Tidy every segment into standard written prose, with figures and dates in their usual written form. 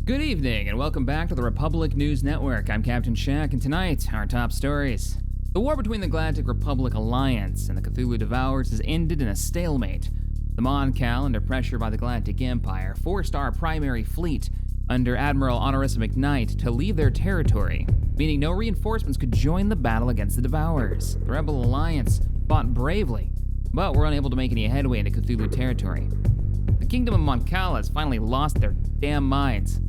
Good evening, and welcome back to the Republic News Network. I'm Captain Shaq, and tonight, our top stories. The war between the Galactic Republic Alliance and the Cthulhu Devourers has ended in a stalemate. The Mon Cala, under pressure by the Galactic Empire, forced our primary fleet, under Admiral Honorus McKnight, to leave their territory, meaning no reinforcements could join the battle against the Devourers. The Rebel Alliance fought bravely, but were unable to make any headway into Cthulhu territory. The Kingdom of Mon Cala has finally lost their damn minds.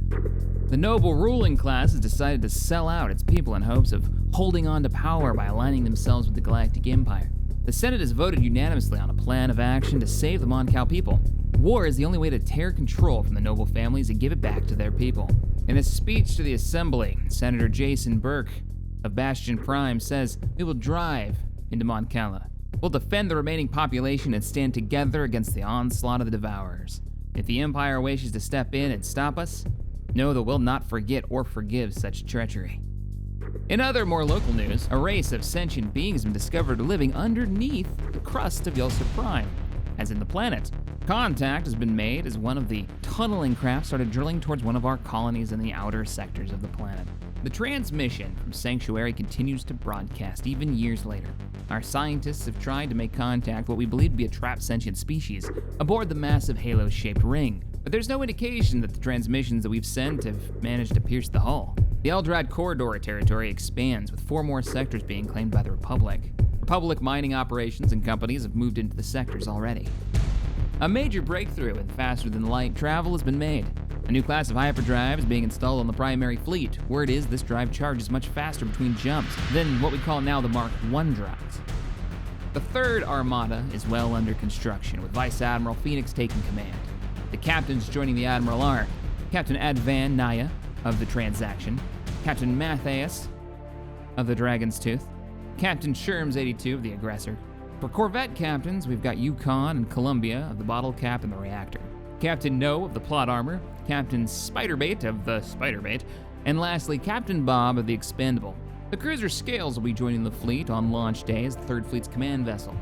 The noble ruling class has decided to sell out its people in hopes of holding on to power by aligning themselves with the Galactic Empire. The Senate has voted unanimously on a plan of action to save the Mon Cala people. War is the only way to tear control from the noble families and give it back to their people. In a speech to the Assembly, Senator Jason Burke of Bastion Prime says, "We will drive into Mon Cala. We'll defend the remaining population and stand together against the onslaught of the Devourers. If the Empire wishes to step in and stop us, know that we'll not forget or forgive such treachery." In other more local news, a race of sentient beings has been discovered living underneath the crust of Yelsa Prime, as in the planet. Contact has been made as one of the tunneling craft started drilling towards one of our colonies in the outer sectors of the planet. The transmission from Sanctuary continues to broadcast even years later. Our scientists have tried to make contact with what we believe to be a trapped sentient species aboard the massive halo-shaped ring, but there's no indication that the transmissions that we've sent have managed to pierce the hull. The Eldrad Corridor territory expands, with 4 more sectors being claimed by the Republic. Republic mining operations and companies have moved into the sectors already. A major breakthrough in faster-than-light travel has been made. A new class of hyperdrive is being installed on the primary fleet. Word is this drive charges much faster between jumps than what we call now the Mark I drives. The third armada is well under construction, with Vice Admiral Phoenix taking command. The captains joining the Admiral are Captain Advan Naya of the Transaction, Captain Matthias of the Dragon's Tooth, Captain Sherms 82 of the Aggressor. For Corvette captains, we've got Yukon and Columbia of the Bottle Cap and the Reactor, Captain No of the Plot Armor, Captain Spiderbait of the Spiderbait, and lastly, Captain Bob of the Expendable. The cruiser Scales will be joining the fleet on launch day as the 3rd Fleet's command vessel.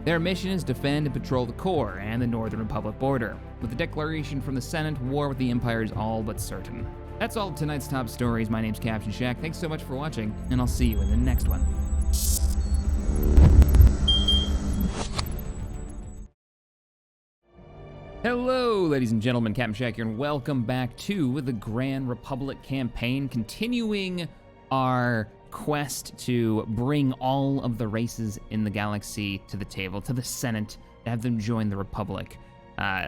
Their mission is to defend and patrol the core and the Northern Republic border. With the declaration from the Senate, war with the Empire is all but certain. That's all of tonight's top stories. My name's Captain Shaq. Thanks so much for watching, and I'll see you in the next one. Hello, ladies and gentlemen, Captain Shaq here, and welcome back to the Grand Republic campaign, continuing our quest to bring all of the races in the galaxy to the table, to the Senate, to have them join the Republic.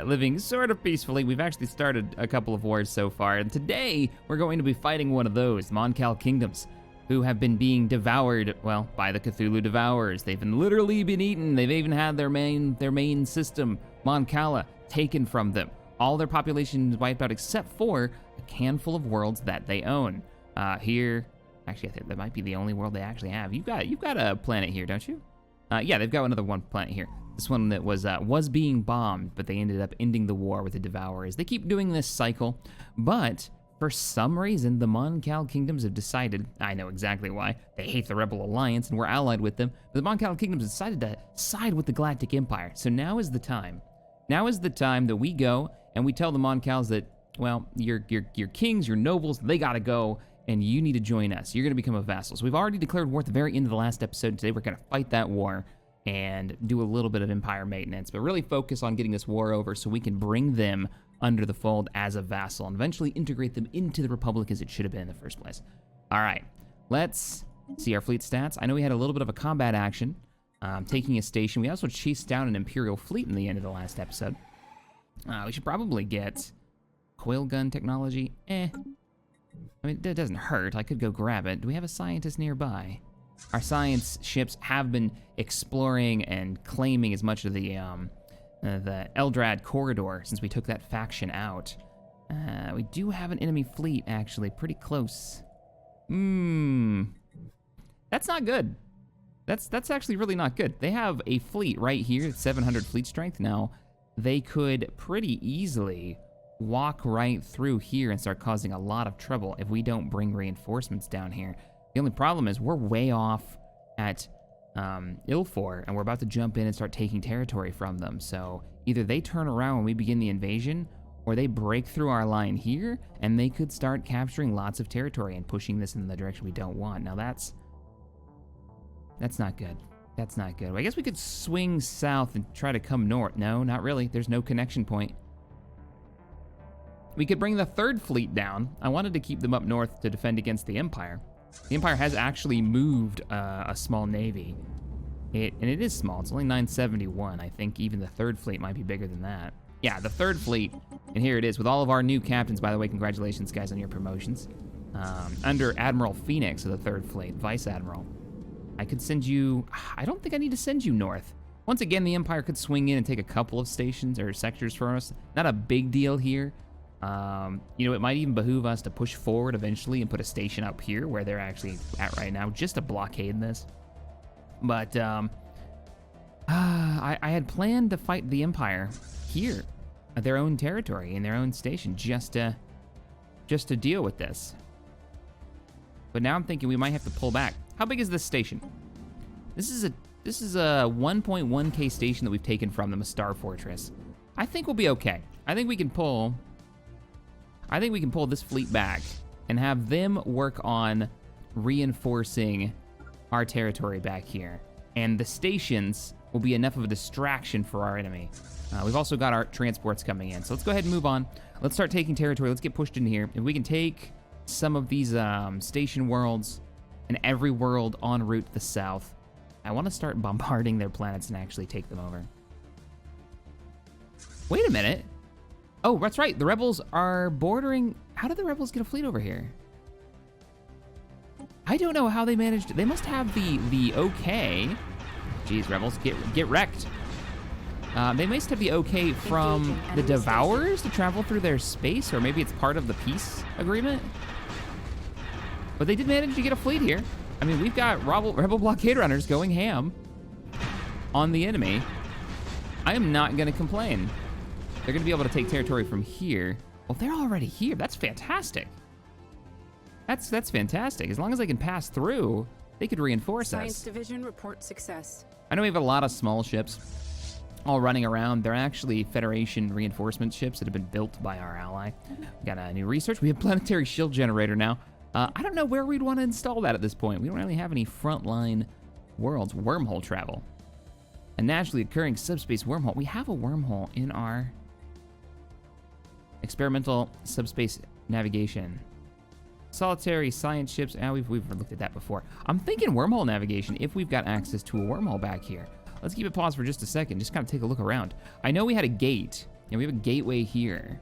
Living sort of peacefully. We've actually started a couple of wars so far, and today we're going to be fighting one of those, the Mon Cala kingdoms, who have been being devoured, well, by the Cthulhu Devourers. They've literally been eaten. They've even had their main system, Mon Cala, taken from them. All their population is wiped out except for a handful of worlds that they own. Here, actually, I think that might be the only world they actually have. You've got a planet here, don't you? Yeah, they've got another one planet here. This one that was being bombed, but they ended up ending the war with the Devourers. They keep doing this cycle, but for some reason, the Mon Cala kingdoms have decided, I know exactly why, they hate the Rebel Alliance and we're allied with them, but the Mon Cala kingdoms decided to side with the Galactic Empire. So now is the time. Now is the time that we go and we tell the Mon Calas that, well, your kings, your nobles, they gotta go, and you need to join us. You're gonna become a vassal. So we've already declared war at the very end of the last episode. Today we're gonna fight that war and do a little bit of empire maintenance, but really focus on getting this war over so we can bring them under the fold as a vassal and eventually integrate them into the Republic as it should have been in the first place. All right, let's see our fleet stats. I know we had a little bit of a combat action, taking a station. We also chased down an Imperial fleet in the end of the last episode. We should probably get coil gun technology. I mean, that doesn't hurt. I could go grab it. Do we have a scientist nearby? Our science ships have been exploring and claiming as much of the Eldrad Corridor since we took that faction out. We do have an enemy fleet, actually, pretty close. That's not good. That's actually really not good. They have a fleet right here, 700 fleet strength. Now, they could pretty easily walk right through here and start causing a lot of trouble if we don't bring reinforcements down here. The only problem is we're way off at Ilfor, and we're about to jump in and start taking territory from them. So either they turn around when we begin the invasion, or they break through our line here, and they could start capturing lots of territory and pushing this in the direction we don't want. Now that's not good. That's not good. Well, I guess we could swing south and try to come north. No, not really. There's no connection point. We could bring the third fleet down. I wanted to keep them up north to defend against the Empire. The Empire has actually moved a small navy. And it is small. It's only 971. I think even the third fleet might be bigger than that. Yeah, the third fleet. And here it is with all of our new captains. By the way, congratulations, guys, on your promotions. Under Admiral Phoenix of the third fleet, Vice Admiral. I could send you... I don't think I need to send you north. Once again, the Empire could swing in and take a couple of stations or sectors for us. Not a big deal here. You know, it might even behoove us to push forward eventually and put a station up here where they're actually at right now, just to blockade this. But I had planned to fight the Empire here at their own territory in their own station just to deal with this. But now I'm thinking we might have to pull back. How big is this station? This is a 1.1k station that we've taken from them, a Star Fortress. I think we'll be okay. I think we can pull this fleet back and have them work on reinforcing our territory back here. And the stations will be enough of a distraction for our enemy. We've also got our transports coming in. So let's go ahead and move on. Let's start taking territory. Let's get pushed in here. If we can take some of these station worlds and every world en route to the south, I want to start bombarding their planets and actually take them over. Wait a minute. Oh, that's right. The rebels are bordering. How did the rebels get a fleet over here? I don't know how they managed. They must have the okay. Jeez, rebels, get wrecked. They must have the okay from the Devourers to travel through their space, or maybe it's part of the peace agreement. But they did manage to get a fleet here. I mean, we've got rebel blockade runners going ham on the enemy. I am not gonna complain. They're gonna be able to take territory from here. Well, they're already here. That's fantastic. That's fantastic. As long as they can pass through, they could reinforce us. Science Division report success. I know we have a lot of small ships all running around. They're actually Federation reinforcement ships that have been built by our ally. We got a new research. We have planetary shield generator now. I don't know where we'd want to install that at this point. We don't really have any frontline worlds. Wormhole travel. A naturally occurring subspace wormhole. We have a wormhole in our experimental subspace navigation. Solitary science ships. We've looked at that before. I'm thinking wormhole navigation if we've got access to a wormhole back here. Let's keep it paused for just a second. Just kind of take a look around. I know we had a gate. And we have a gateway here.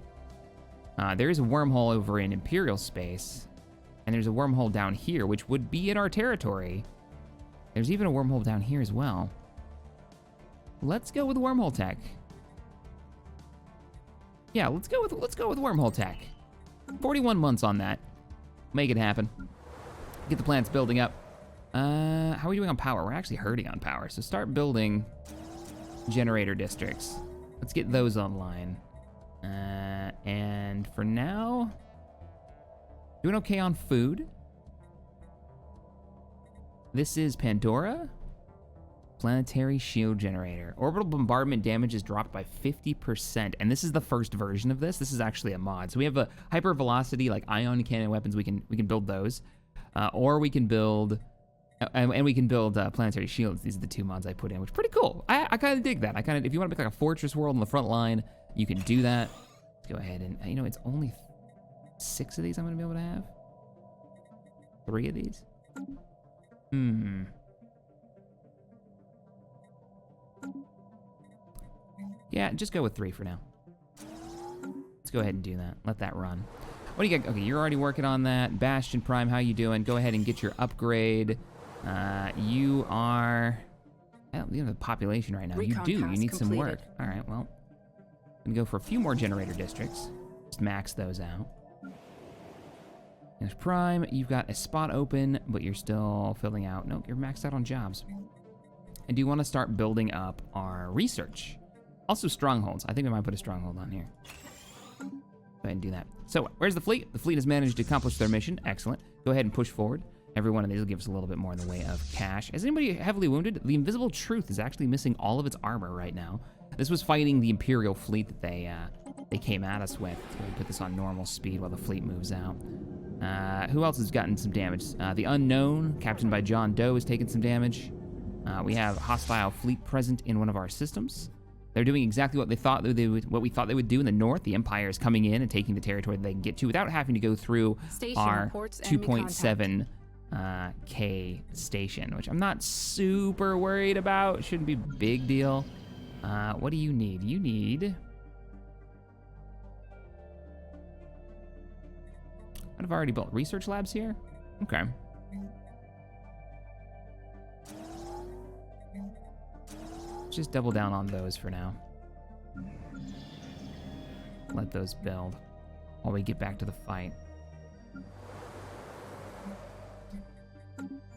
There is a wormhole over in Imperial space. And there's a wormhole down here, which would be in our territory. There's even a wormhole down here as well. Let's go with wormhole tech. Yeah, let's go with wormhole tech. 41 months on that. Make it happen. Get the plants building up. How are we doing on power? We're actually hurting on power. So start building generator districts. Let's get those online. And for now, doing okay on food. This is Pandora. Planetary shield generator. Orbital bombardment damage is dropped by 50%. And this is the first version of this. This is actually a mod. So we have a hyper velocity, like ion cannon weapons. We can build those. Or we can build, and we can build planetary shields. These are the two mods I put in, which is pretty cool. I kind of dig that. If you want to make like a fortress world on the front line, you can do that. Let's go ahead and, you know, it's only 6 of these I'm gonna be able to have. 3 of these. Yeah, just go with 3 for now. Let's go ahead and do that. Let that run. What do you got? Okay, you're already working on that. Bastion Prime, how you doing? Go ahead and get your upgrade. You are... Well, you have the population right now. Recon you do. You need completed. some work. All right, well. I'm gonna go for a few more generator districts. Just max those out. There's Prime. You've got a spot open, but you're still filling out. Nope, you're maxed out on jobs. And do you want to start building up our research? Also strongholds. I think we might put a stronghold on here. Go ahead and do that. So, where's the fleet? The fleet has managed to accomplish their mission. Excellent. Go ahead and push forward. Every one of these will give us a little bit more in the way of cash. Is anybody heavily wounded? The Invisible Truth is actually missing all of its armor right now. This was fighting the Imperial fleet that they they came at us with. So we put this on normal speed while the fleet moves out. Who else has gotten some damage? The Unknown, captained by John Doe, has taken some damage. We have hostile fleet present in one of our systems. They're doing exactly what we thought they would do in the north. The Empire is coming in and taking the territory that they can get to without having to go through our 2.7 K station, which I'm not super worried about. Shouldn't be a big deal. What do you need? You need... I've already built research labs here. Okay. Just double down on those for now. Let those build while we get back to the fight.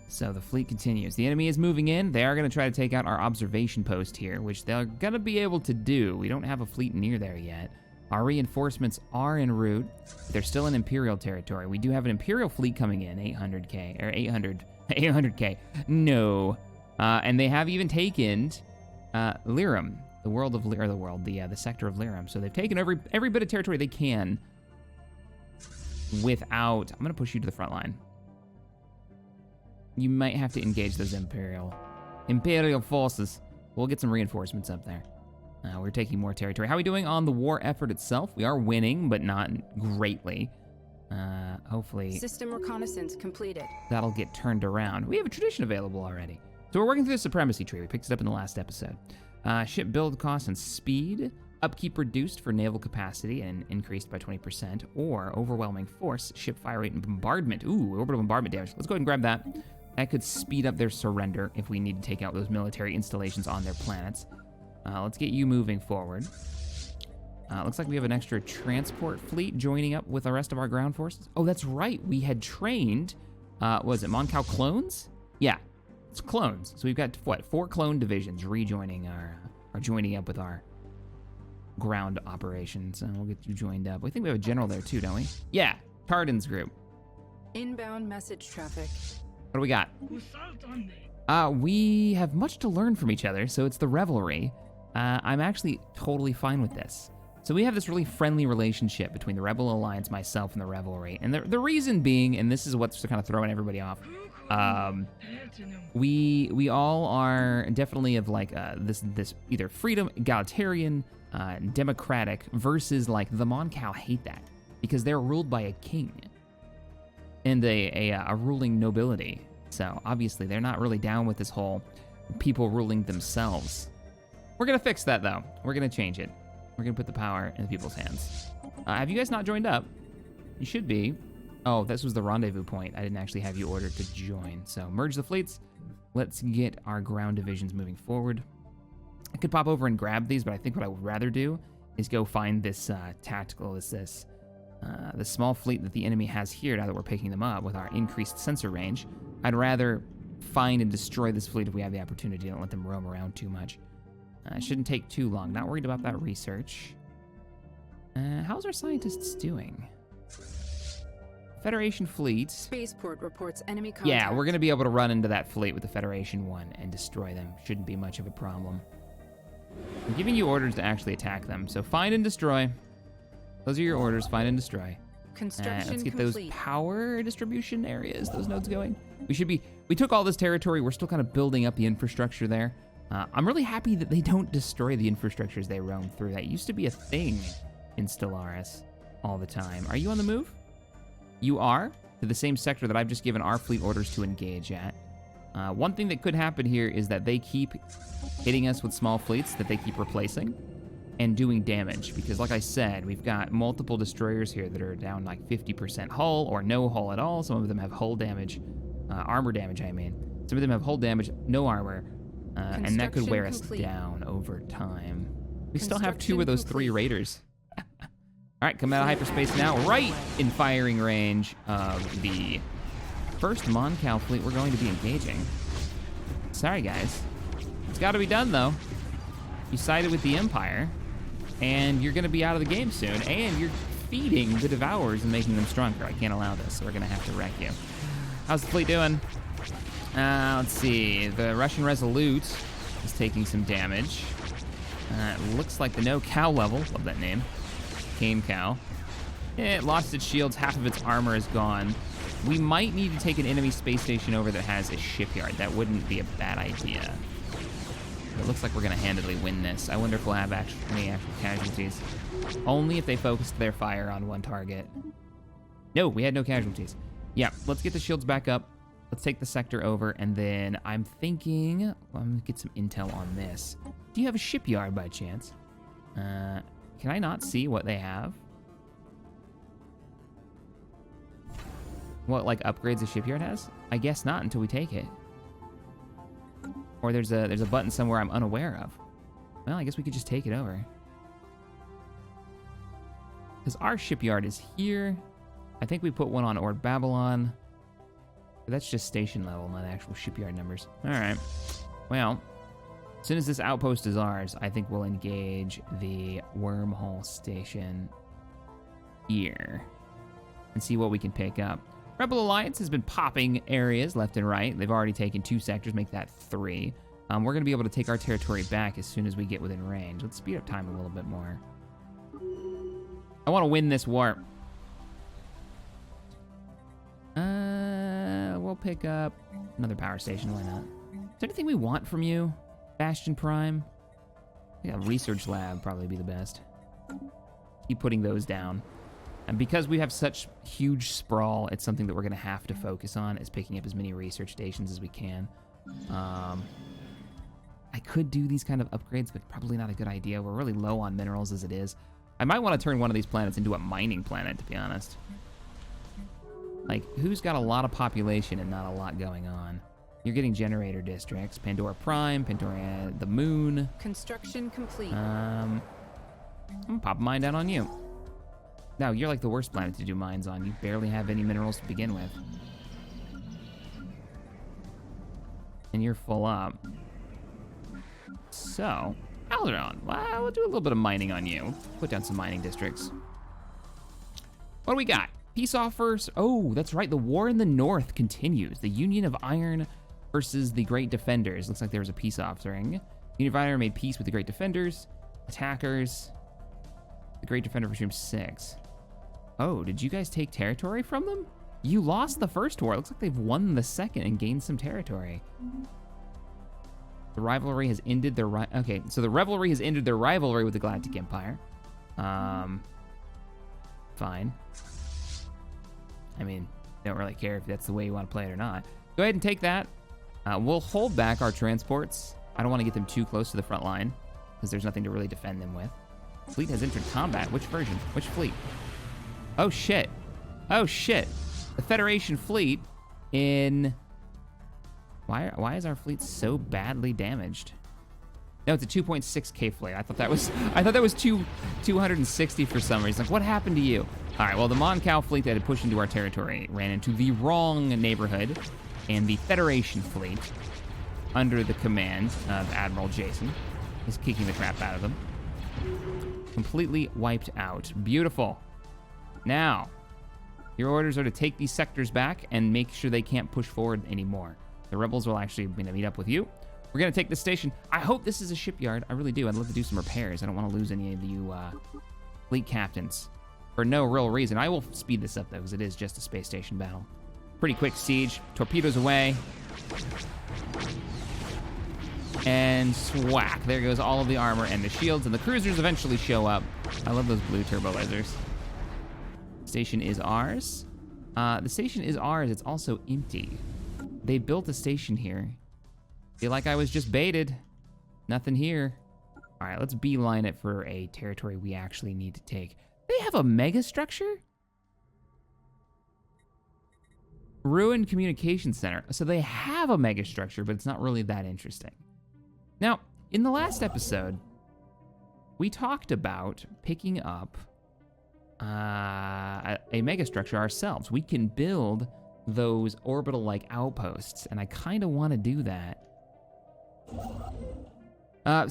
So the fleet continues. The enemy is moving in. They are going to try to take out our observation post here, which they're going to be able to do. We don't have a fleet near there yet. Our reinforcements are en route. They're still in Imperial territory. We do have an Imperial fleet coming in, 800K, or 800K. No. And they have even taken Lyrum, the sector of Lyrum. So they've taken every bit of territory they can without... I'm going to push you to the front line. You might have to engage those Imperial forces. We'll get some reinforcements up there. We're taking more territory. How are we doing on the war effort itself? We are winning, but not greatly. Hopefully... System reconnaissance completed. That'll get turned around. We have a tradition available already. So we're working through the supremacy tree. We picked it up in the last episode. Ship build cost and speed. Upkeep reduced for naval capacity and increased by 20%. Or overwhelming force, ship fire rate and bombardment. Ooh, orbital bombardment damage. Let's go ahead and grab that. That could speed up their surrender if we need to take out those military installations on their planets. Let's get you moving forward. Looks like we have an extra transport fleet joining up with the rest of our ground forces. Oh, that's right. We had trained, was it Mon Cala clones? Yeah, it's clones. So we've got, what, 4 clone divisions rejoining joining up with our ground operations. We'll get you joined up. We think we have a general there too, don't we? Yeah, Tardan's group. Inbound message traffic. What do we got? We have much to learn from each other, so it's the Revelry. I'm actually totally fine with this. So we have this really friendly relationship between the Rebel Alliance, myself, and the Revelry. And the reason being, and this is what's kind of throwing everybody off, we all are definitely of like this either freedom, egalitarian, democratic, versus like the Mon Cala hate that because they're ruled by a king and a ruling nobility. So obviously they're not really down with this whole people ruling themselves. We're gonna fix that though. We're gonna change it. We're gonna put the power in the people's hands. Have you guys not joined up? You should be. Oh, this was the rendezvous point. I didn't actually have you ordered to join. So merge the fleets. Let's get our ground divisions moving forward. I could pop over and grab these, but I think what I would rather do is go find this the small fleet that the enemy has here now that we're picking them up with our increased sensor range. I'd rather find and destroy this fleet if we have the opportunity. Don't let them roam around too much. It shouldn't take too long. Not worried about that research. How's our scientists doing? Federation fleet. Spaceport reports enemy contact. Yeah, we're going to be able to run into that fleet with the Federation one and destroy them. Shouldn't be much of a problem. I'm giving you orders to actually attack them. So find and destroy. Those are your orders. Find and destroy. Construction let's get complete. those power distribution areas, those nodes going. We took all this territory. We're still kind of building up the infrastructure there. I'm really happy that they don't destroy the infrastructures they roam through. That used to be a thing in Stellaris all the time. Are you on the move? You are, to the same sector that I've just given our fleet orders to engage at. One thing that could happen here is that they keep hitting us with small fleets that they keep replacing and doing damage. Because like I said, we've got multiple destroyers here that are down like 50% hull or no hull at all. Some of them have hull damage, armor damage, I mean. Some of them have hull damage, no armor. And that could wear us down over time. We still have 2 of those 3 raiders. All right, come out of hyperspace now, right in firing range of the first Mon Cala fleet we're going to be engaging. Sorry, guys. It's got to be done, though. You sided with the Empire, and you're going to be out of the game soon, and you're feeding the Devourers and making them stronger. I can't allow this, so we're going to have to wreck you. How's the fleet doing? Let's see. The Russian Resolute is taking some damage. It looks like the no cow level, love that name, Cane Cow. It lost its shields, half of its armor is gone. We might need to take an enemy space station over that has a shipyard. That wouldn't be a bad idea. It looks like we're gonna handily win this. I wonder if we'll have any actual casualties. Only if they focused their fire on one target. No, we had no casualties. Yeah, let's get the shields back up. Let's take the sector over, and then I'm thinking, well, I'm gonna get some intel on this. Do you have a shipyard by chance? Can I not see what they have? What, like, upgrades a shipyard has? I guess not until we take it. Or there's a button somewhere I'm unaware of. Well, I guess we could just take it over. Because our shipyard is here. I think we put one on Ord Babylon. But that's just station level, not actual shipyard numbers. All right. Well, as soon as this outpost is ours, I think we'll engage the wormhole station here and see what we can pick up. Rebel Alliance has been popping areas left and right. They've already taken 2 sectors, make that 3. We're going to be able to take our territory back as soon as we get within range. Let's speed up time a little bit more. I want to win this war. We'll pick up another power station. Why not? Is there anything we want from you, Bastion Prime? Yeah, research lab probably be the best. Keep putting those down. And because we have such huge sprawl, it's something that we're going to have to focus on, is picking up as many research stations as we can. I could do these kind of upgrades, but probably not a good idea. We're really low on minerals as it is. I might want to turn one of these planets into a mining planet, to be honest. Like, who's got a lot of population and not a lot going on? You're getting generator districts. Pandora Prime, Pandora the Moon. Construction complete. I'm gonna pop a mine down on you. No, you're like the worst planet to do mines on. You barely have any minerals to begin with. And you're full up. So, Alderon, well, we'll do a little bit of mining on you. Put down some mining districts. What do we got? Peace offers. Oh, that's right. The war in the north continues. The Union of Iron versus the Great Defenders. Looks like there was a peace offering. Union of Iron made peace with the Great Defenders. Attackers. The Great Defender presumes 6. Oh, did you guys take territory from them? You lost the first war. It looks like they've won the second and gained some territory. The rivalry has ended their okay, so the revelry has ended their rivalry with the Galactic Empire. Fine. I mean, don't really care if that's the way you want to play it or not. Go ahead and take that. We'll hold back our transports. I don't want to get them too close to the front line because there's nothing to really defend them with. Fleet has entered combat. Which version? Which fleet? Oh, shit. Oh, shit. The Federation fleet in... Why is our fleet so badly damaged? No, it's a 2.6K fleet. I thought that was 260 for some reason. Like, what happened to you? All right, well, the Mon Cala fleet that had pushed into our territory ran into the wrong neighborhood, and the Federation fleet, under the command of Admiral Jason, is kicking the crap out of them. Completely wiped out. Beautiful. Now, your orders are to take these sectors back and make sure they can't push forward anymore. The rebels will actually meet up with you. We're going to take this station. I hope this is a shipyard. I really do. I'd love to do some repairs. I don't want to lose any of you fleet captains for no real reason. I will speed this up, though, because it is just a space station battle. Pretty quick siege. Torpedoes away. And swack. There goes all of the armor and the shields, and the cruisers eventually show up. I love those blue turbo lasers. Station is ours. The station is ours. It's also empty. They built a station here. Feel like I was just baited. Nothing here. All right, let's beeline it for a territory we actually need to take. They have a mega structure? Ruined communication center. So they have a mega structure, but it's not really that interesting. Now, in the last episode, we talked about picking up a mega structure ourselves. We can build those orbital-like outposts, and I kind of want to do that.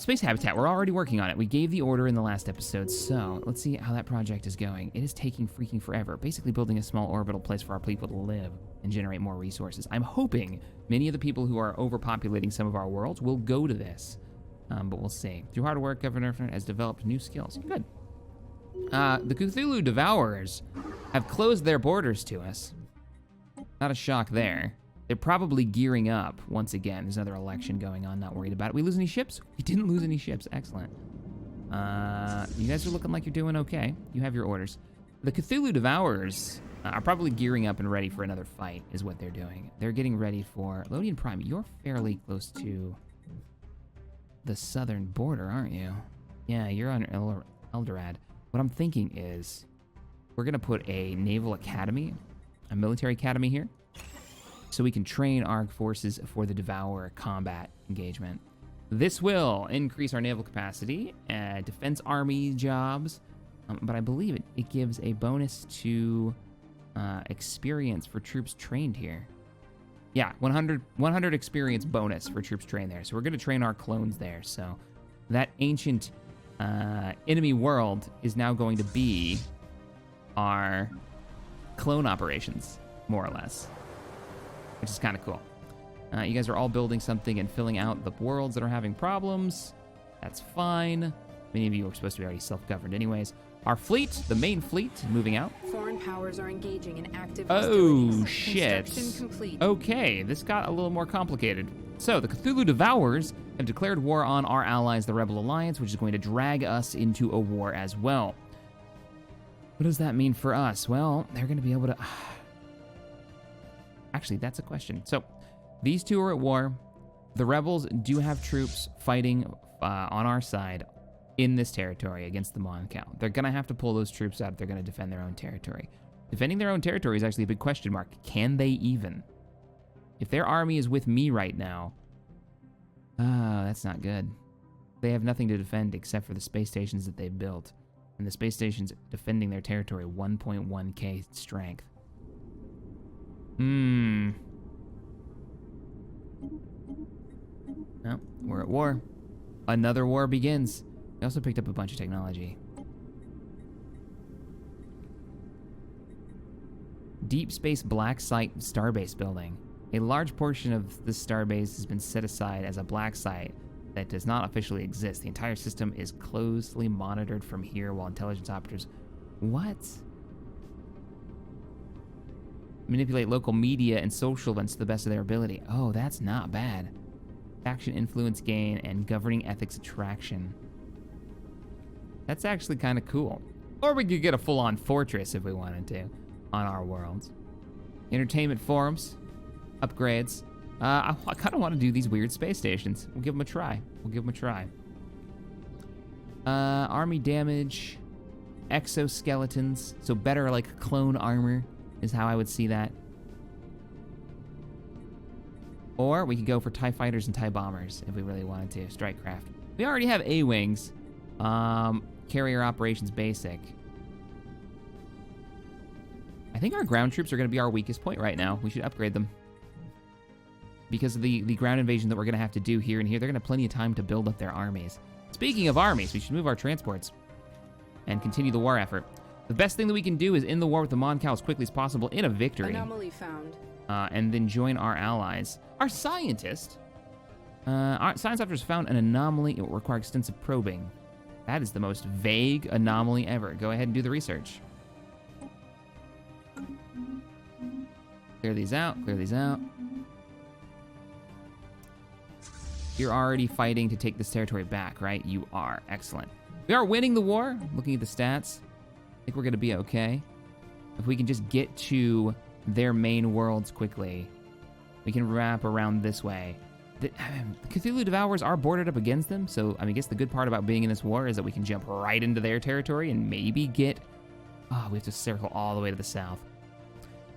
Space habitat, we're already working on it. We gave the order in the last episode, so let's see how that project is going. It is taking freaking forever. Basically building a small orbital place for our people to live and generate more resources. I'm hoping many of the people who are overpopulating some of our worlds will go to this, but we'll see. Through hard work, Governor has developed new skills. Good. The Cthulhu Devourers have closed their borders to us. Not a shock there. They're probably gearing up once again. There's another election going on, not worried about it. We lose any ships? We didn't lose any ships, excellent. You guys are looking like you're doing okay. You have your orders. The Cthulhu Devourers are probably gearing up and ready for another fight, is what they're doing. They're getting ready for... Lodian Prime, you're fairly close to the southern border, aren't you? Yeah, you're on Eldorad. What I'm thinking is we're going to put a naval academy, a military academy here, so we can train our forces for the Devourer combat engagement. This will increase our naval capacity, defense army jobs, but I believe it gives a bonus to experience for troops trained here. Yeah, 100 experience bonus for troops trained there. So we're going to train our clones there. So that ancient enemy world is now going to be our clone operations, more or less, which is kind of cool. You guys are all building something and filling out the worlds that are having problems. That's fine. Many of you are supposed to be already self-governed anyways. Our fleet, the main fleet, moving out. Foreign powers are engaging in active Oh, hostilities. shit. Construction complete. Okay, this got a little more complicated. So, the Cthulhu Devourers have declared war on our allies, the Rebel Alliance, which is going to drag us into a war as well. What does that mean for us? Well, they're going to be able to... Actually, that's a question. So, these two are at war. The rebels do have troops fighting on our side in this territory against the Mon Cala. They're going to have to pull those troops out if they're going to defend their own territory. Defending their own territory is actually a big question mark. Can they even? If their army is with me right now, that's not good. They have nothing to defend except for the space stations that they've built. And the space stations defending their territory, 1.1k strength. Well, we're at war. Another war begins. We also picked up a bunch of technology. Deep Space Black Site Starbase building. A large portion of this starbase has been set aside as a black site that does not officially exist. The entire system is closely monitored from here while intelligence operators... What? Manipulate local media and social events to the best of their ability. Oh, that's not bad. Faction influence gain and governing ethics attraction. That's actually kind of cool. Or we could get a full-on fortress if we wanted to on our worlds. Entertainment forums, upgrades. I kind of want to do these weird space stations. We'll give them a try. Army damage, exoskeletons. So better like clone armor is how I would see that. Or we could go for TIE fighters and TIE bombers if we really wanted to. Strike craft. We already have A-wings. Carrier operations basic. I think our ground troops are going to be our weakest point right now. We should upgrade them. Because of the ground invasion that we're going to have to do here and here, they're going to have plenty of time to build up their armies. Speaking of armies, we should move our transports and continue the war effort. The best thing that we can do is end the war with the Mon Cala as quickly as possible in a victory. Anomaly found. And then join our allies. Our scientist, science officers found an anomaly. It will require extensive probing. That is the most vague anomaly ever. Go ahead and do the research. Clear these out, clear these out. You're already fighting to take this territory back, right? You are. Excellent. We are winning the war. Looking at the stats, I think we're going to be okay. If we can just get to their main worlds quickly, we can wrap around this way. The Cthulhu Devourers are bordered up against them, so I guess the good part about being in this war is that we can jump right into their territory and maybe get... Oh, we have to circle all the way to the south.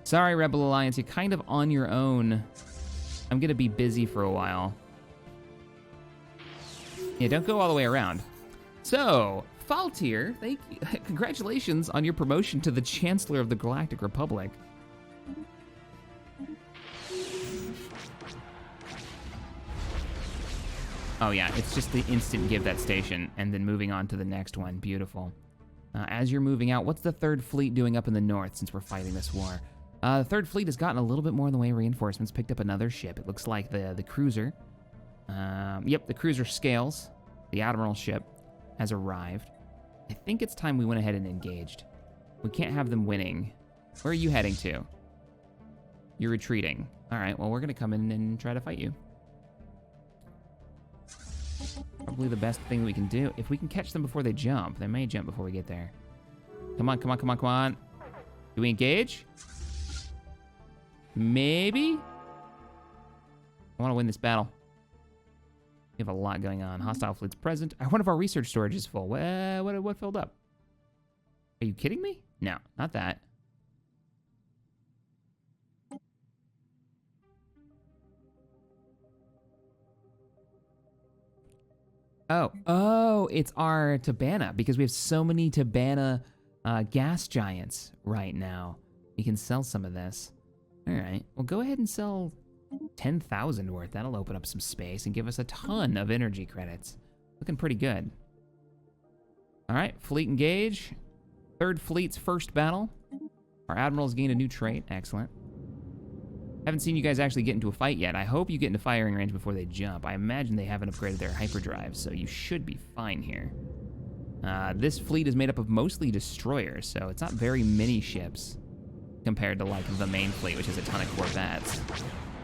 Sorry, Rebel Alliance, you're kind of on your own. I'm going to be busy for a while. Yeah, don't go all the way around. So, Faltier, thank you. Congratulations on your promotion to the Chancellor of the Galactic Republic. Oh yeah, it's just the instant give that station and then moving on to the next one. Beautiful. As you're moving out, what's the Third Fleet doing up in the north since we're fighting this war? The Third Fleet has gotten a little bit more in the way of reinforcements, picked up another ship. It looks like the cruiser. Yep, the cruiser Scales, the Admiral ship, has arrived. I think it's time we went ahead and engaged. We can't have them winning. Where are you heading to? You're retreating. All right, well, we're gonna come in and try to fight you. Probably the best thing we can do. If we can catch them before they jump, they may jump before we get there. Come on, come on, come on, come on. Do we engage? Maybe? I want to win this battle. We have a lot going on. Hostile fleets present. One of our research storage is full. What filled up? Are you kidding me? No, not that. Oh, it's our Tabana, because we have so many Tabana gas giants right now. We can sell some of this. All right, well, go ahead and sell 10,000 worth. That'll open up some space and give us a ton of energy credits. Looking pretty good. All right, fleet engage. Third fleet's first battle. Our admiral's gained a new trait. Excellent. Haven't seen you guys actually get into a fight yet. I hope you get into firing range before they jump. I imagine they haven't upgraded their hyperdrive, so you should be fine here. This fleet is made up of mostly destroyers, so it's not very many ships compared to like the main fleet, which has a ton of corvettes.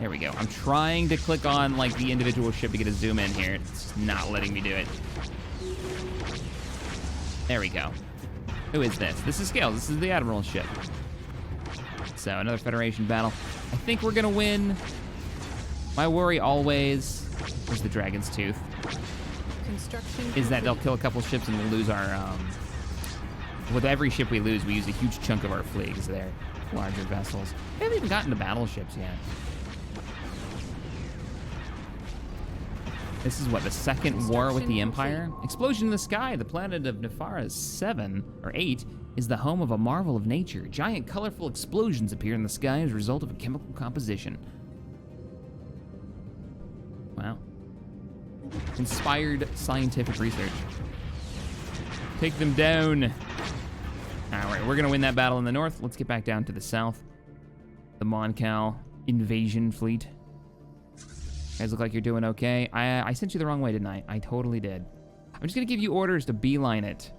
There we go. I'm trying to click on like the individual ship to get a zoom in here. It's not letting me do it. There we go. Who is this? This is Scale. This is the admiral ship. So another Federation battle. I think we're gonna win. My worry always, where's the Dragon's Tooth, is that they'll kill a couple ships and we'll lose our, with every ship we lose, we use a huge chunk of our fleet because they're larger vessels. We haven't even gotten to battleships yet. This is what, the second war with the Empire? Explosion in the sky. The planet of Nefara 7 or 8 is the home of a marvel of nature. Giant colorful explosions appear in the sky as a result of a chemical composition. Wow. Inspired scientific research. Take them down. All right, we're gonna win that battle in the north. Let's get back down to the south. The Mon Cala invasion fleet. You guys look like you're doing okay. I sent you the wrong way, didn't I? I totally did. I'm just gonna give you orders to beeline it.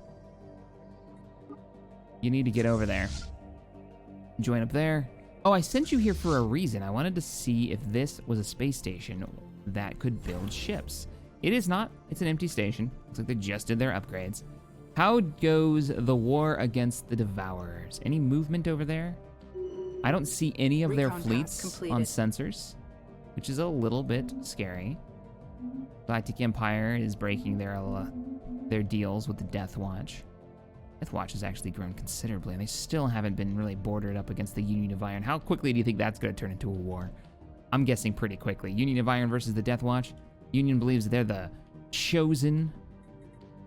You need to get over there. Join up there. Oh, I sent you here for a reason. I wanted to see if this was a space station that could build ships. It is not. It's an empty station. Looks like they just did their upgrades. How goes the war against the Devourers? Any movement over there? I don't see any of their fleets on sensors, which is a little bit scary. Galactic Empire is breaking their deals with the Death Watch. Death Watch has actually grown considerably, and they still haven't been really bordered up against the Union of Iron. How quickly do you think that's going to turn into a war? I'm guessing pretty quickly. Union of Iron versus the Death Watch. Union believes they're the chosen.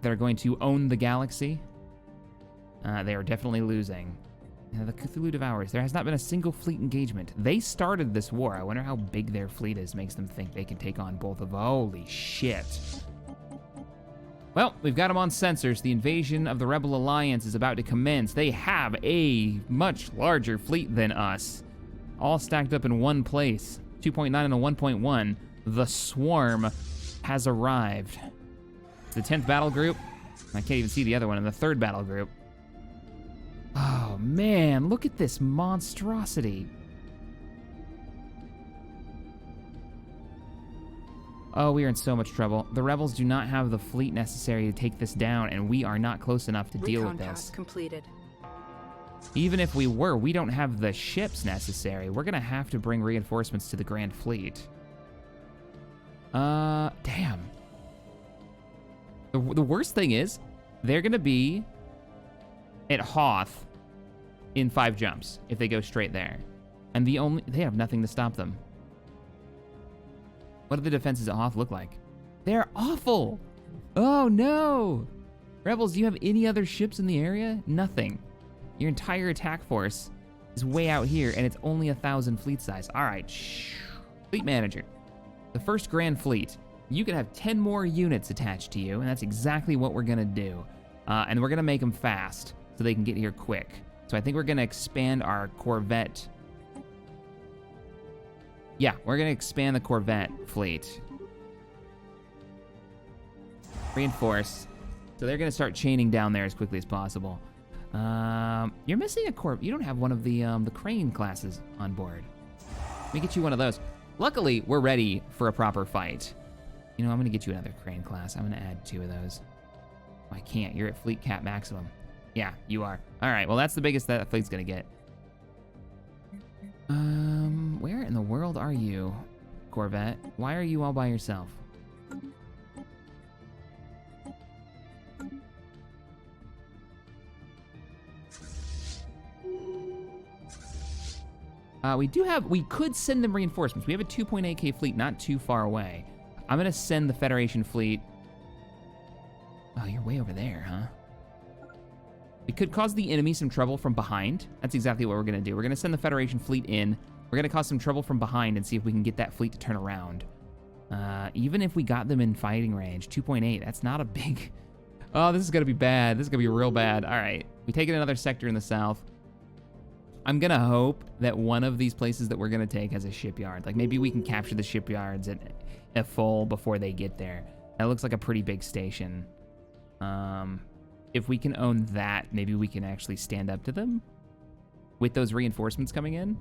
They're going to own the galaxy. They are definitely losing. The Cthulhu Devourers. There has not been a single fleet engagement. They started this war. I wonder how big their fleet is. Makes them think they can take on both of them. Holy shit. Well, we've got them on sensors. The invasion of the Rebel Alliance is about to commence. They have a much larger fleet than us. All stacked up in one place. 2.9 and a 1.1. The Swarm has arrived. The 10th battle group. I can't even see the other one in the 3rd battle group. Oh man, look at this monstrosity. Oh, we are in so much trouble. The rebels do not have the fleet necessary to take this down, and we are not close enough to deal with this. Completed. Even if we were, we don't have the ships necessary. We're gonna have to bring reinforcements to the Grand Fleet. Damn. The worst thing is, they're gonna be at Hoth in 5 jumps if they go straight there. And they have nothing to stop them. What do the defenses at Hoth look like? They're awful. Oh no. Rebels, do you have any other ships in the area? Nothing. Your entire attack force is way out here and it's only 1,000 fleet size. All right, fleet manager. The first Grand Fleet. You can have 10 more units attached to you, and that's exactly what we're gonna do. And we're gonna make them fast so they can get here quick. So I think we're gonna expand our Corvette. Yeah, we're gonna expand the Corvette fleet. Reinforce. So they're gonna start chaining down there as quickly as possible. You're missing a corp. You don't have one of the crane classes on board. Let me get you one of those. Luckily, we're ready for a proper fight. You know, I'm gonna get you another crane class. I'm gonna add 2 of those. I can't, you're at fleet cap maximum. Yeah, you are. All right, well that's the biggest that fleet's gonna get. Where in the world are you, Corvette? Why are you all by yourself? We could send them reinforcements. We have a 2.8K fleet not too far away. I'm gonna send the Federation fleet. Oh, you're way over there, huh? We could cause the enemy some trouble from behind. That's exactly what we're gonna do. We're gonna send the Federation fleet in. We're gonna cause some trouble from behind and see if we can get that fleet to turn around. Even if we got them in fighting range, 2.8, that's not a big... Oh, this is gonna be bad. This is gonna be real bad. All right, we take another sector in the south. I'm gonna hope that one of these places that we're gonna take has a shipyard. Like maybe we can capture the shipyards at full before they get there. That looks like a pretty big station. If we can own that, maybe we can actually stand up to them with those reinforcements coming in.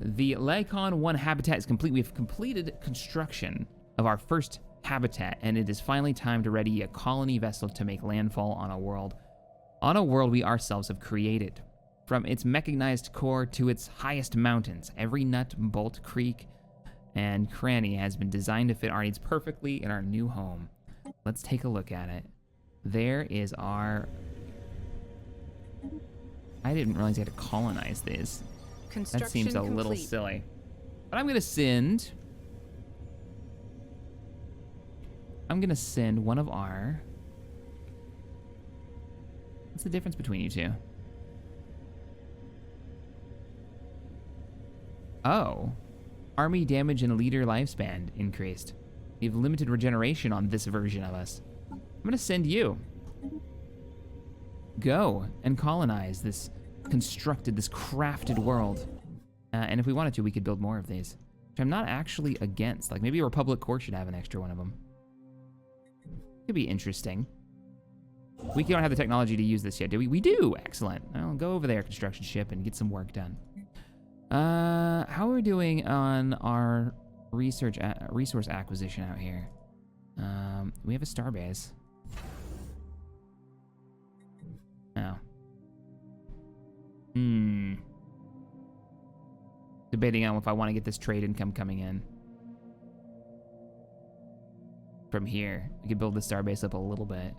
The Lycon 1 habitat is complete. We've completed construction of our first habitat, and it is finally time to ready a colony vessel to make landfall on a world we ourselves have created. From its mechanized core to its highest mountains, every nut, bolt, creek, and cranny has been designed to fit our needs perfectly in our new home. Let's take a look at it. There is our... I didn't realize you had to colonize these. That seems a little silly. But I'm gonna send one of our... What's the difference between you two? Oh. Army damage and leader lifespan increased. We have limited regeneration on this version of us. I'm gonna send you. Go and colonize this constructed, this crafted world. And if we wanted to, we could build more of these. Which I'm not actually against. Like maybe a Republic Corps should have an extra one of them. Could be interesting. We don't have the technology to use this yet, do we? We do, excellent. Well, go over there, construction ship, and get some work done. How are we doing on our resource acquisition out here? We have a starbase. Oh. Debating on if I want to get this trade income coming in. From here, we could build the starbase up a little bit.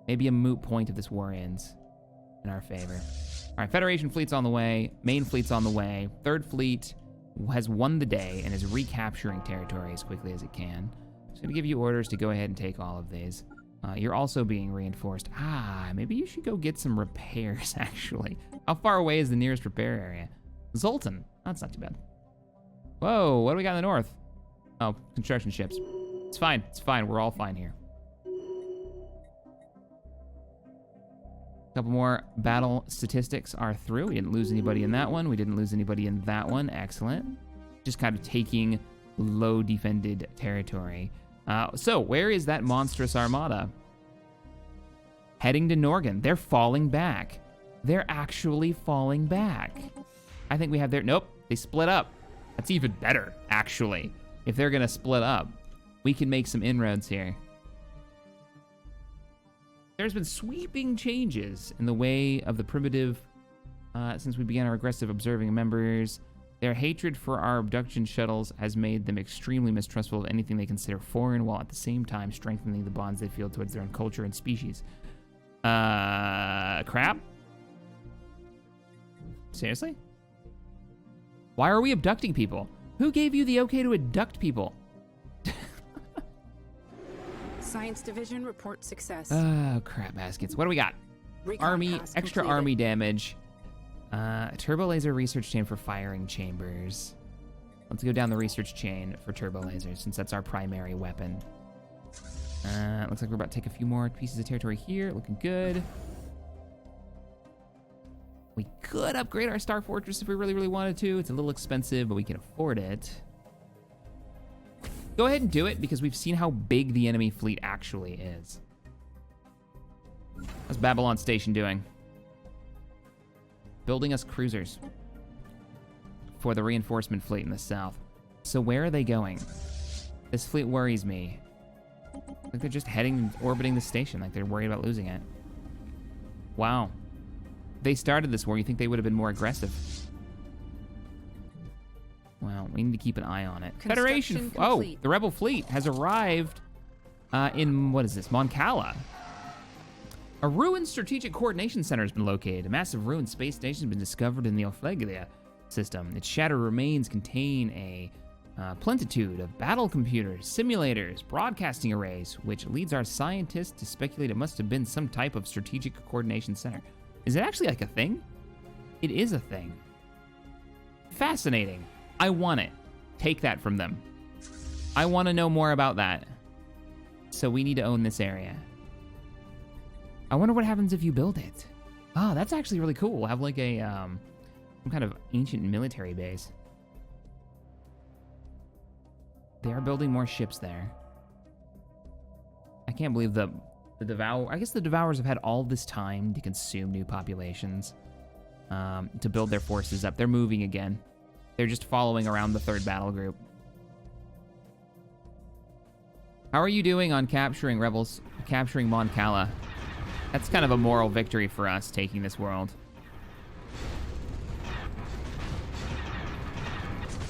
Maybe a moot point if this war ends in our favor. All right, Federation fleet's on the way. Main fleet's on the way. Third fleet has won the day and is recapturing territory as quickly as it can. So I'm gonna give you orders to go ahead and take all of these. You're also being reinforced. Maybe you should go get some repairs, actually. How far away is the nearest repair area? Zoltan. That's not too bad. Whoa, what do we got in the north? Oh, construction ships. It's fine, it's fine. We're all fine here. Couple more battle statistics are through. We didn't lose anybody in that one. We didn't lose anybody in that one. Excellent. Just kind of taking low defended territory. So where is that monstrous armada? Heading to Norgan. They're falling back. They're actually falling back. I think we have their... Nope, they split up. That's even better, actually. If they're gonna split up, we can make some inroads here. There's been sweeping changes in the way of the primitive since we began our aggressive observing members. Their hatred for our abduction shuttles has made them extremely mistrustful of anything they consider foreign, while at the same time strengthening the bonds they feel towards their own culture and species. Crap? Seriously? Why are we abducting people? Who gave you the okay to abduct people? Science Division report success. Oh, crap baskets. What do we got? Recon Army, pass extra completed. army damage. Turbo laser research chain for firing chambers. Let's go down the research chain for turbo lasers, since that's our primary weapon. Looks like we're about to take a few more pieces of territory here. Looking good. We could upgrade our Star Fortress if we really, really wanted to. It's a little expensive, but we can afford it. Go ahead and do it, because we've seen how big the enemy fleet actually is. How's Babylon Station doing? Building us cruisers for the reinforcement fleet in the south. So where are they going? This fleet worries me. Like they're just orbiting the station, like they're worried about losing it. Wow. They started this war, you think they would have been more aggressive. Well, we need to keep an eye on it. Federation, oh, the rebel fleet has arrived in, what is this, Mon Cala. A ruined strategic coordination center has been located. A massive ruined space station has been discovered in the Ophelia system. Its shattered remains contain a plentitude of battle computers, simulators, broadcasting arrays, which leads our scientists to speculate it must have been some type of strategic coordination center. Is it actually like a thing? It is a thing. Fascinating. I want it. Take that from them. I want to know more about that. So we need to own this area. I wonder what happens if you build it. Oh, that's actually really cool. We'll have like a some kind of ancient military base. They are building more ships there. I can't believe the Devourer. I guess the Devourers have had all this time to consume new populations, to build their forces up. They're moving again. They're just following around the third battle group. How are you doing on capturing rebels, capturing Mon Cala? That's kind of a moral victory for us, taking this world.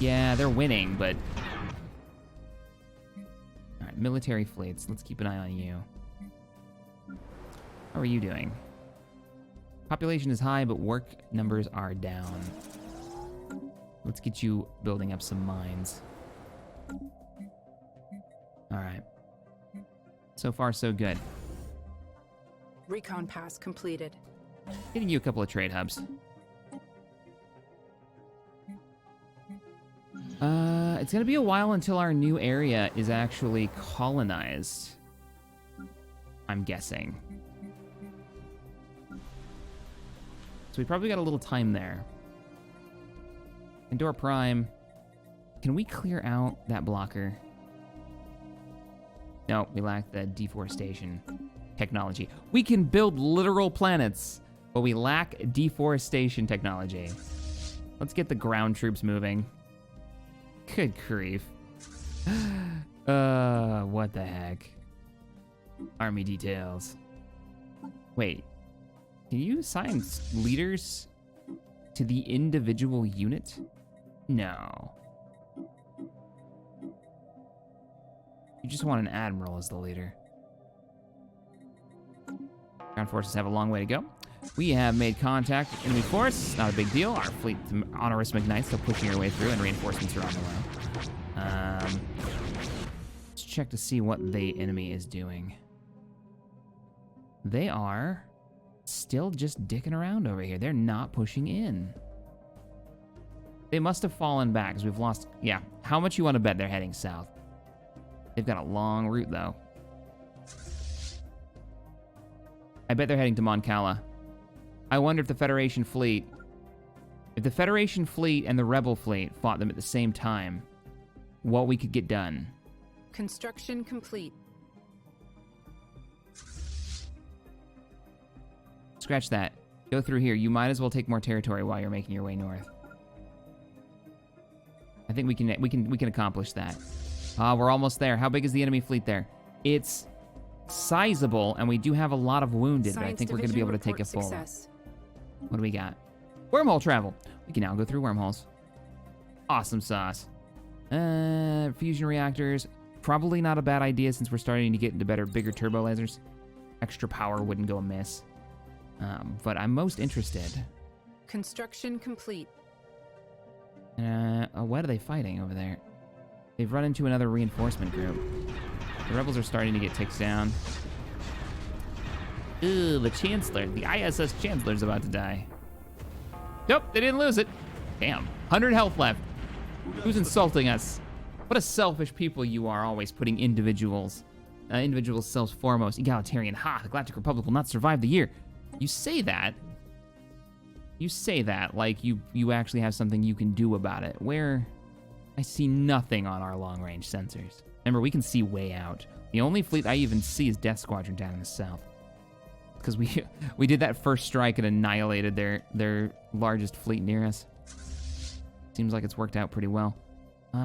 Yeah, they're winning, but... All right, military fleets. Let's keep an eye on you. How are you doing? Population is high, but work numbers are down. Let's get you building up some mines. All right. So far, so good. Recon pass completed. Getting you a couple of trade hubs. It's gonna be a while until our new area is actually colonized. I'm guessing. So we probably got a little time there. Endor Prime. Can we clear out that blocker? No, we lack the deforestation technology. We can build literal planets, but we lack deforestation technology. Let's get the ground troops moving. Good grief. What the heck? Army details. Wait, can you assign leaders to the individual unit? No. You just want an admiral as the leader. Ground forces have a long way to go. We have made contact with enemy force. Not a big deal. Our fleet, Honoris Magnite, still pushing our way through, and reinforcements are on the way. Let's check to see what the enemy is doing. They are still just dicking around over here. They're not pushing in. They must have fallen back because we've lost. Yeah. How much you want to bet they're heading south? They've got a long route though. I bet they're heading to Mon Cala. I wonder if the Federation fleet, and the Rebel fleet fought them at the same time, what we could get done. Construction complete. Scratch that. Go through here. You might as well take more territory while you're making your way north. I think we can accomplish that. We're almost there. How big is the enemy fleet there? It's sizable, and we do have a lot of wounded, but I think we're going to be able to take a full. What do we got? Wormhole travel. We can now go through wormholes. Awesome sauce. Fusion reactors. Probably not a bad idea since we're starting to get into bigger turbo lasers. Extra power wouldn't go amiss. But I'm most interested. Construction complete. What are they fighting over there? They've run into another reinforcement group. The rebels are starting to get ticks down. Ooh, the Chancellor. The ISS Chancellor's about to die. Nope, they didn't lose it. Damn, 100 health left. Who's insulting us? What a selfish people you are, always putting individuals' selves foremost. Egalitarian, the Galactic Republic will not survive the year. You say that like you actually have something you can do about it. Where I see nothing on our long-range sensors. Remember, we can see way out. The only fleet I even see is Death Squadron down in the south. because we did that first strike and annihilated their largest fleet near us. Seems like it's worked out pretty well.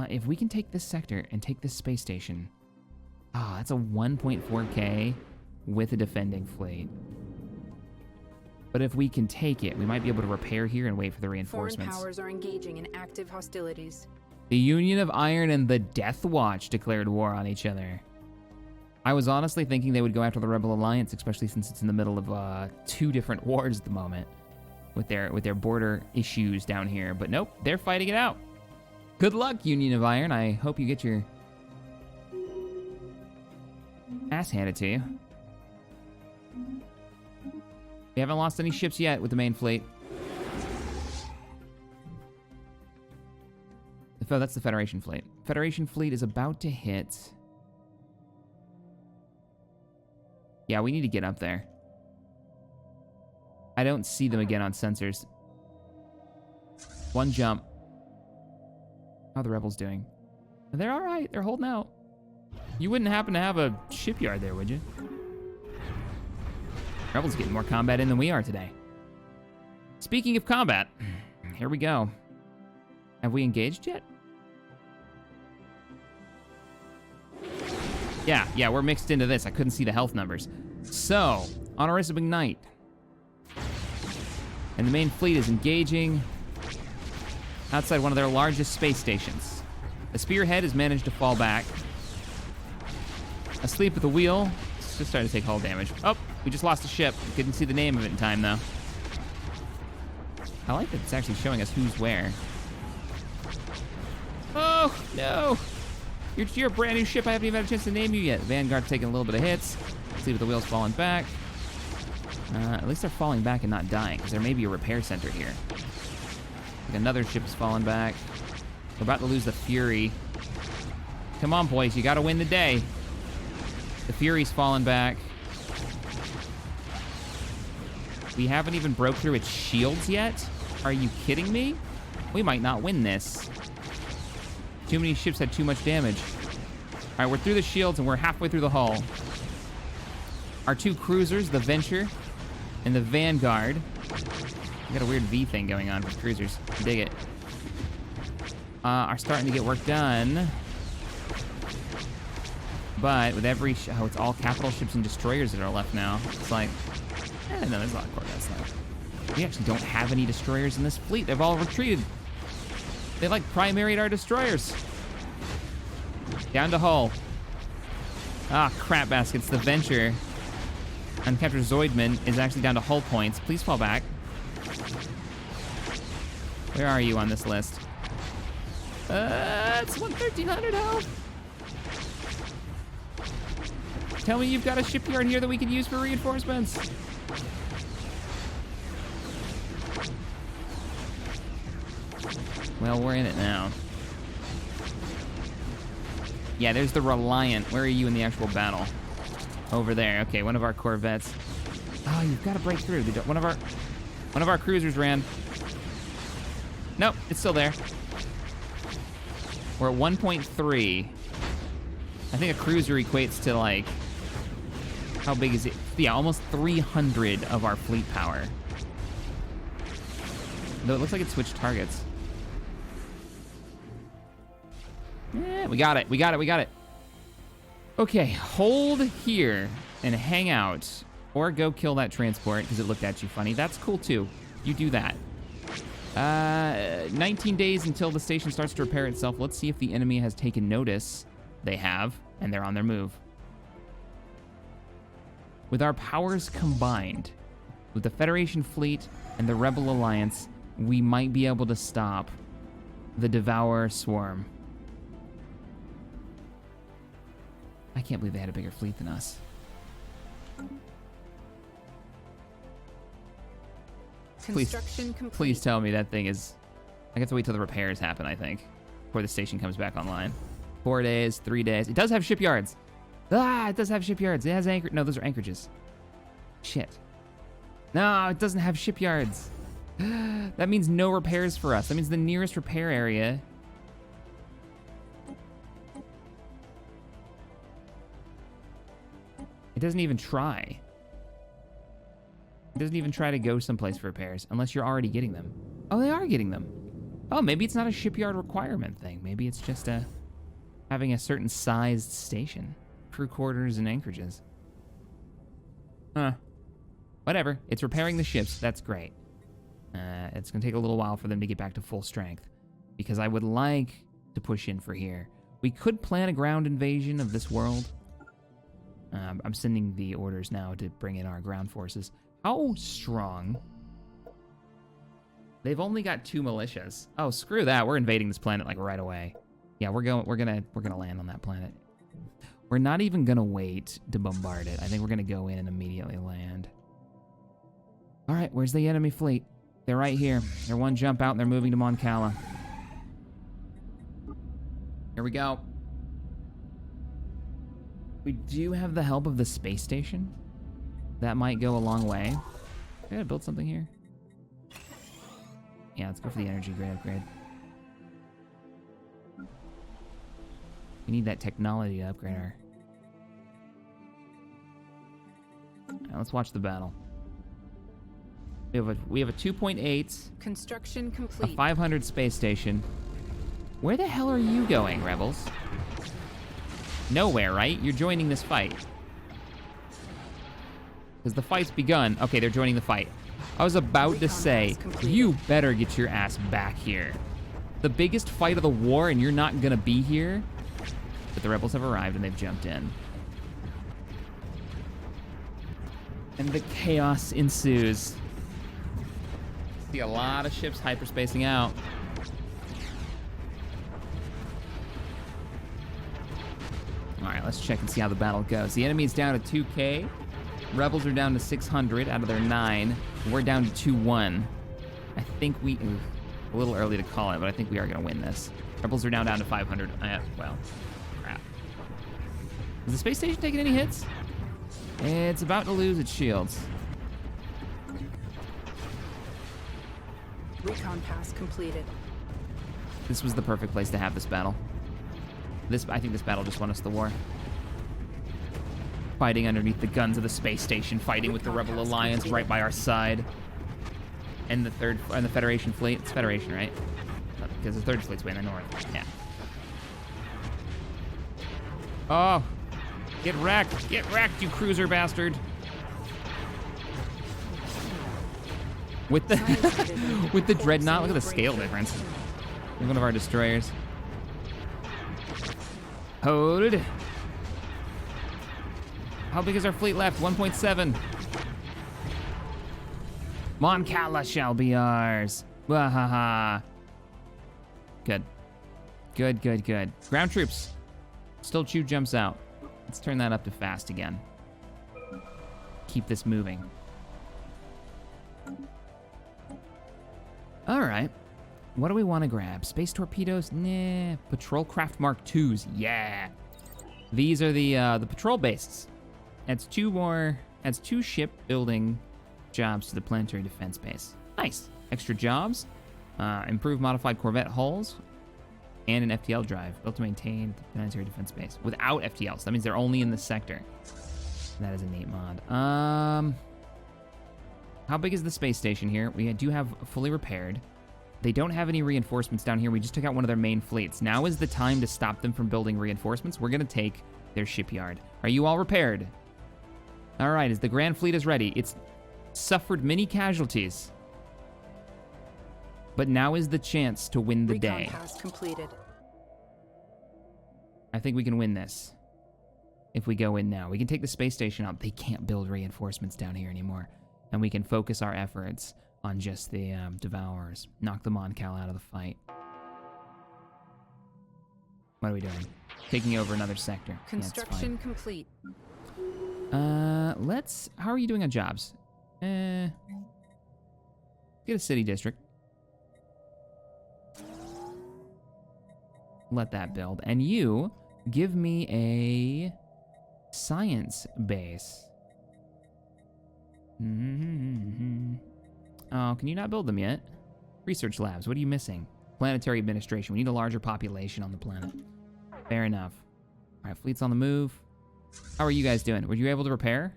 If we can take this sector and take this space station, that's a 1.4K with a defending fleet. But if we can take it, we might be able to repair here and wait for the reinforcements. Foreign powers are engaging in active hostilities. The Union of Iron and the Death Watch declared war on each other. I was honestly thinking they would go after the Rebel Alliance, especially since it's in the middle of 2 different wars at the moment with their border issues down here. But nope, they're fighting it out. Good luck, Union of Iron. I hope you get your ass handed to you. We haven't lost any ships yet with the main fleet. Oh, that's the Federation fleet. Federation fleet is about to hit. Yeah, we need to get up there. I don't see them again on sensors. One jump. How are the rebels doing? They're all right. They're holding out. You wouldn't happen to have a shipyard there, would you? Rebels getting more combat in than we are today. Speaking of combat, here we go. Have we engaged yet? Yeah, we're mixed into this. I couldn't see the health numbers. So, Honorific Ignite. And the main fleet is engaging outside one of their largest space stations. The spearhead has managed to fall back. Asleep at the wheel. It's just starting to take hull damage. Oh, we just lost a ship. Couldn't see the name of it in time, though. I like that it's actually showing us who's where. Oh, no. You're a brand new ship. I haven't even had a chance to name you yet. Vanguard's taking a little bit of hits. Asleep at the wheel's falling back. At least they're falling back and not dying, because there may be a repair center here. Like another ship's falling back. We're about to lose the Fury. Come on, boys. You got to win the day. The Fury's falling back. We haven't even broke through its shields yet? Are you kidding me? We might not win this. Too many ships had too much damage. All right, we're through the shields and we're halfway through the hull. Our 2 cruisers, the Venture and the Vanguard. We got a weird V thing going on with cruisers. Dig it. Are starting to get work done. But with every... it's all capital ships and destroyers that are left now. It's like... no, there's a lot of corvettes left. We actually don't have any destroyers in this fleet. They've all retreated. They, like, primaried our destroyers. Down to hull. Ah, crap baskets. The Venture... Uncaptured Zoidman is actually down to hull points. Please fall back. Where are you on this list? It's 1,300 health. Tell me you've got a shipyard here that we can use for reinforcements. Well, we're in it now. Yeah, there's the Reliant. Where are you in the actual battle? Over there. Okay, one of our corvettes. Oh, you've got to break through. One of our cruisers ran. Nope, it's still there. We're at 1.3. I think a cruiser equates to, like, how big is it? Yeah, almost 300 of our fleet power. Though it looks like it switched targets. Yeah, we got it. Okay, hold here and hang out. Or go kill that transport because it looked at you funny. That's cool too. You do that. 19 days until the station starts to repair itself. Let's see if the enemy has taken notice. They have, and they're on their move. With our powers combined, with the Federation fleet and the Rebel Alliance, we might be able to stop the Devourer swarm. I can't believe they had a bigger fleet than us. Construction complete. Please tell me that thing is... I have to wait till the repairs happen, I think, before the station comes back online. 4 days, 3 days. It does have shipyards. It does have shipyards. It has anchor... No, those are anchorages. Shit. No, it doesn't have shipyards. That means no repairs for us. That means the nearest repair area... It doesn't even try. It doesn't even try to go someplace for repairs unless you're already getting them. Oh, they are getting them. Oh, maybe it's not a shipyard requirement thing. Maybe it's just having a certain sized station. Crew quarters and anchorages. Huh. Whatever. It's repairing the ships. That's great. It's going to take a little while for them to get back to full strength. Because I would like to push in for here. We could plan a ground invasion of this world. I'm sending the orders now to bring in our ground forces. How strong? They've only got 2 militias. Oh, screw that. We're invading this planet like right away. Yeah, we're gonna land on that planet. We're not even gonna wait to bombard it. I think we're gonna go in and immediately land. All right, where's the enemy fleet? They're right here. They're one jump out and they're moving to Mon Cala. Here we go. We do have the help of the space station. That might go a long way. I gotta build something here. Yeah, let's go for the energy grid upgrade. We need that technology to upgrade our... Alright, let's watch the battle. We have a 2.8. Construction A complete. 500 space station. Where the hell are you going, rebels? Nowhere, right? You're joining this fight. Because the fight's begun. Okay, they're joining the fight. I was about to say, you better get your ass back here. The biggest fight of the war and you're not gonna be here? But the rebels have arrived and they've jumped in. And the chaos ensues. See a lot of ships hyperspacing out. All right, let's check and see how the battle goes. The enemy's down to 2K. Rebels are down to 600 out of their 9. We're down to 2-1. I think we... a little early to call it, but I think we are going to win this. Rebels are down to 500. Well, crap. Is the space station taking any hits? It's about to lose its shields. Recon pass completed. This was the perfect place to have this battle. I think this battle just won us the war. Fighting underneath the guns of the space station, fighting with the Rebel Alliance right by our side. And the Federation fleet. It's Federation, right? Because the third fleet's way in the north. Yeah. Oh, get wrecked! Get wrecked, you cruiser bastard! With the with the dreadnought, look at the scale difference. Here's one of our destroyers. Hold. How big is our fleet left? 1.7. Mon Cala shall be ours. Wahaha. Good. Good, good, good. Ground troops. Still Chew jumps out. Let's turn that up to fast again. Keep this moving. All right. What do we want to grab? Space torpedoes? Nah. Patrol craft Mark IIs? Yeah. These are the patrol bases. Adds 2 shipbuilding jobs to the planetary defense base. Nice. Extra jobs. Improved modified Corvette hulls. And an FTL drive built to maintain the planetary defense base. Without FTLs. That means they're only in this sector. That is a neat mod. How big is the space station here? We do have fully repaired. They don't have any reinforcements down here. We just took out one of their main fleets. Now is the time to stop them from building reinforcements. We're going to take their shipyard. Are you all repaired? All right, the Grand Fleet is ready. It's suffered many casualties. But now is the chance to win the day. Recon pass completed. I think we can win this. If we go in now. We can take the space station out. They can't build reinforcements down here anymore. And we can focus our efforts on just the Devourers. Knock the Mon Cala out of the fight. What are we doing? Taking over another sector. Construction complete. How are you doing on jobs? Get a city district. Let that build. And you, give me a science base. Oh, can you not build them yet? Research labs, what are you missing? Planetary administration, we need a larger population on the planet. Fair enough. All right, fleet's on the move. How are you guys doing? Were you able to repair?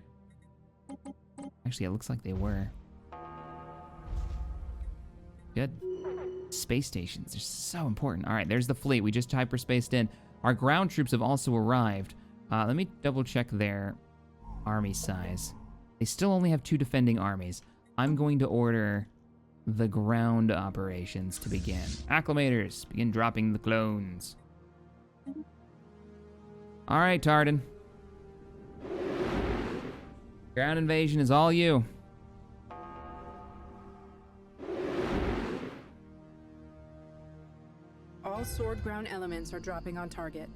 Actually, it looks like they were. Good. Space stations, they're so important. All right, there's the fleet. We just hyperspaced in. Our ground troops have also arrived. Let me double check their army size. They still only have 2 defending armies. I'm going to order the ground operations to begin. Acclimators, begin dropping the clones. All right, Tardan. Ground invasion is all you. All sword ground elements are dropping on target.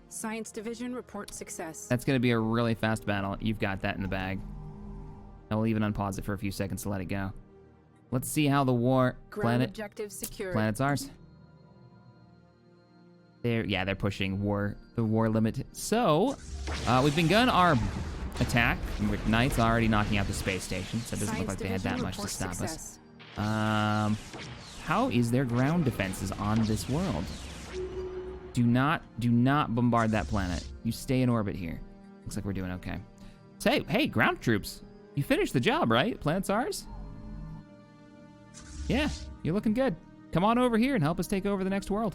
Science Division reports success. That's going to be a really fast battle. You've got that in the bag. I will even unpause it for a few seconds to let it go. Let's see how the war Ground objective secured. Planet's ours. They're pushing the war limit. So, we've begun our attack with Knights already knocking out the space station. So it doesn't look like they had that much to stop us. How is their ground defenses on this world? Do not bombard that planet. You stay in orbit here. Looks like we're doing okay. Say, hey, ground troops, you finished the job, right? Planet's ours? Yeah, you're looking good. Come on over here and help us take over the next world.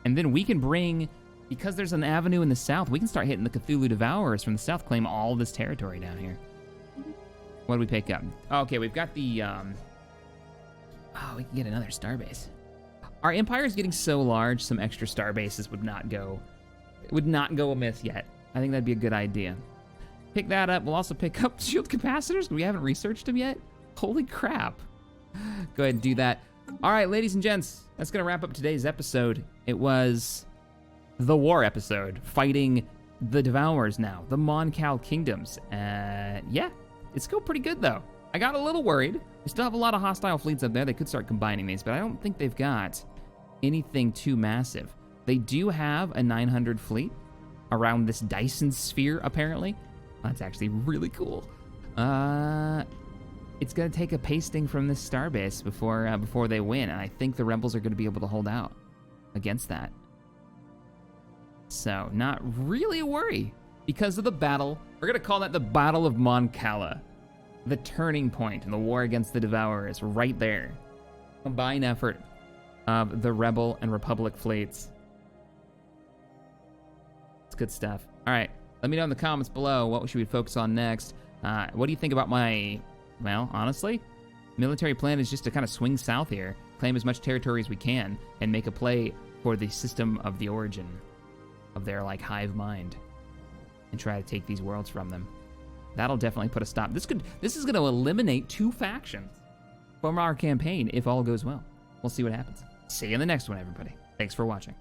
And then we can bring, because there's an avenue in the south, we can start hitting the Cthulhu Devourers from the south, claim all this territory down here. What do we pick up? Okay, we've got the, we can get another starbase. Our empire is getting so large, some extra starbases would not go amiss yet. I think that'd be a good idea. Pick that up. We'll also pick up shield capacitors. We haven't researched them yet. Holy crap. Go ahead and do that. All right, ladies and gents, that's gonna wrap up today's episode. It was the war episode, fighting the Devourers now, the Mon Cala kingdoms. Yeah, it's going pretty good though. I got a little worried. We still have a lot of hostile fleets up there. They could start combining these, but I don't think they've got anything too massive. They do have a 900 fleet around this Dyson sphere, apparently. That's actually really cool. It's gonna take a pasting from this starbase before they win, and I think the rebels are gonna be able to hold out against that. So, not really a worry because of the battle. We're gonna call that the Battle of Mon Cala. The turning point in the war against the Devourers, right there. Combined effort of the Rebel and Republic fleets. It's good stuff. All right, let me know in the comments below what should we focus on next. What do you think about my, well, honestly, military plan is just to kind of swing south here, claim as much territory as we can, and make a play for the system of the origin of their, like, hive mind, and try to take these worlds from them. That'll definitely put a stop. This is going to eliminate 2 factions from our campaign if all goes well. We'll see what happens. See you in the next one, everybody. Thanks for watching.